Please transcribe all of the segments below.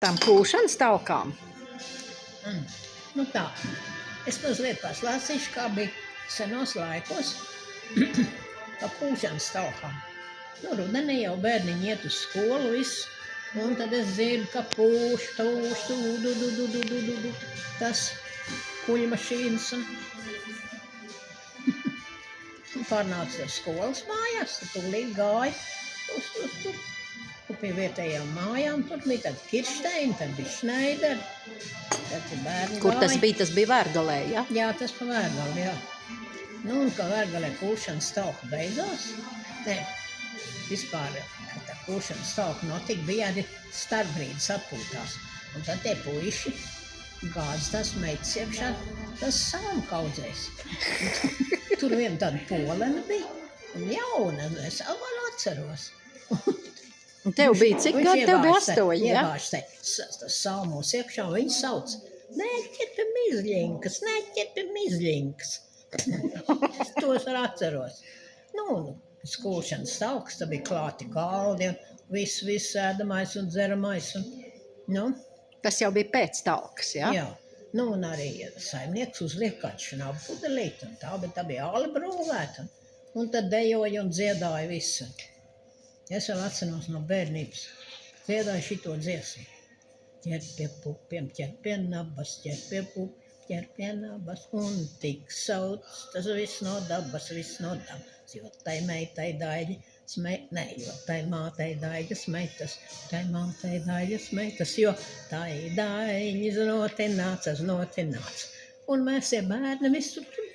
Tām kūšanas talkām. Nu tā, es mazliet paslāstīšu, kā bija senos laikos pa kūšanas talkām. Nu, rudenī jau bērniņi iet uz skolu visu, un tad es dzirdu, ka pūš, tas kuļmašīnas un pārnāca ar skolas mājās, tad tūlīt gāja uz tur. Un pie vietējām mājām tur bija tāda Kiršteina, tad bija Šneidera, tad bērni Kur tas gāja. bija? Tas bija Vērgalē, ja? Jā, tas pa Vērgali, jā. Nu, un kā Vērgalē kūšanas talka beidzās, vispār, kad tā kūšanas talka notika, bija arī starpbrīdis atpūtās. Un tad tie puiši gāz tās meitas iekšā, tas savam kaudzēs. Tur viena tāda polena bija, un jauna, es vēl atceros. Un tev bija cik gadi? Tev bija 8, ja? Iebāž te tas salmos iekšā, un viņi sauc, neķepi mizļinkas. To es arī atceros. Nu, skūšanas talks, tad bija klāti galdi, un viss ēdamais un dzeramais. Nu, Tas jau bija pēc talkas, ja? jā. Nu, un arī saimnieks uzliek kādu šnabu pudelīti, un tā, bet tā bija āli brūvēta. Un tad dejoja un dziedāja visu. Es vēl atceros no bērnības, dziedāju šito dziesmu. Ķer pie pupiem, ķer pie nabas, ķer pie pupiem, ķer pie nabas, un tik sauc, tas viss no dabas, jo tai meitai daļi, jo tai mātei daļas meitas, tai mātei daļas meitas, jo tai daļas notināts. Un mēs, ja bērni, visu tur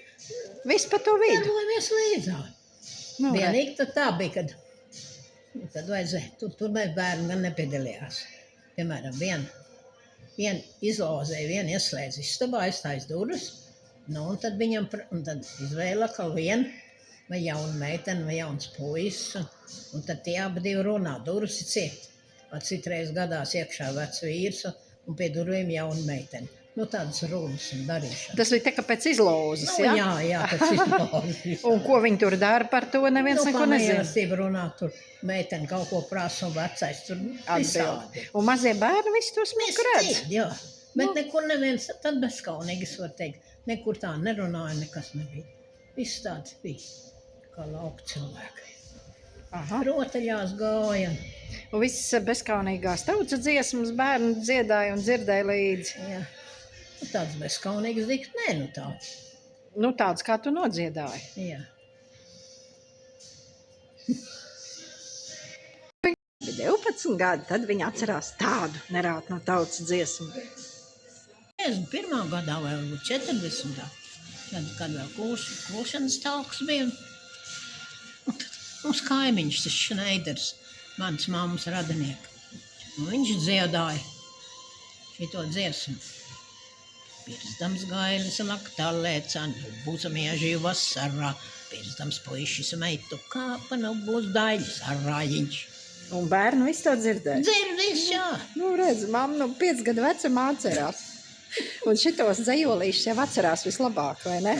Viss pa to vidu. darbojamies līdzā. Nu, Vienīgi tad tā bija, kad vajadzēja, tur mēs bērni gan nepiedalījās. Piemēram, vien izlozēja, vien ieslēdz istabā, aizstājas durvis, nu, un tad viņam izvēla, ka vien vai jauna meitene, vai jauns puisis, un tad tie abi divi runā, durvis ir ciet. Citreiz gadās iekšā vecs vīrs, un pie durvīm jauna meitene. Nu, tādas runas un darīšanas. Tas bija tā kā pēc izlozes, Nu, ja? jā, pēc izlozes. Un ko viņi tur dara par to, neviens neko nezina. Pamierastība runā, tur meitene kaut ko prasa un vecais tur visādi. Un mazie bērni visu to smuku redz. Jā, bet nekur neviens, tad bezkaunīgas var teikt, nekur tā nerunāja, nekas nebija. Viss tāds bija, kā lauka cilvēki. Aha. Rotaļās gāja. Un viss bezkaunīgās tautas dziesmas bērni dziedāja un dzirdēja līdzi. Jā. Nu, tāds bezkaunīgas diks, nu tāds. Nu, tāds, kā tu nodziedāji. Jā. Bija 12 gadi, tad viņi atcerās tādu nerāt no tautas dziesmu. 51. gadā vai varbūt 40. Kad vēl kūšanas talks bija. Un tad mums kaimiņš, tas Šneiders, mans mammas radinieks. Un viņš dziedāja šito dziesmu. Pirstams gailis laktalē canu, būs mieži vasarā. Pirstams puišis meitu kāpa, nu būs daļas arājiņš. Un bērni visu to dzirdēja. Dzirdīs, jā. Nu, redz, mamma no 5 gadu vecuma atcerās. Un šitos dzejolīšus jau atcerās vislabāk, vai ne?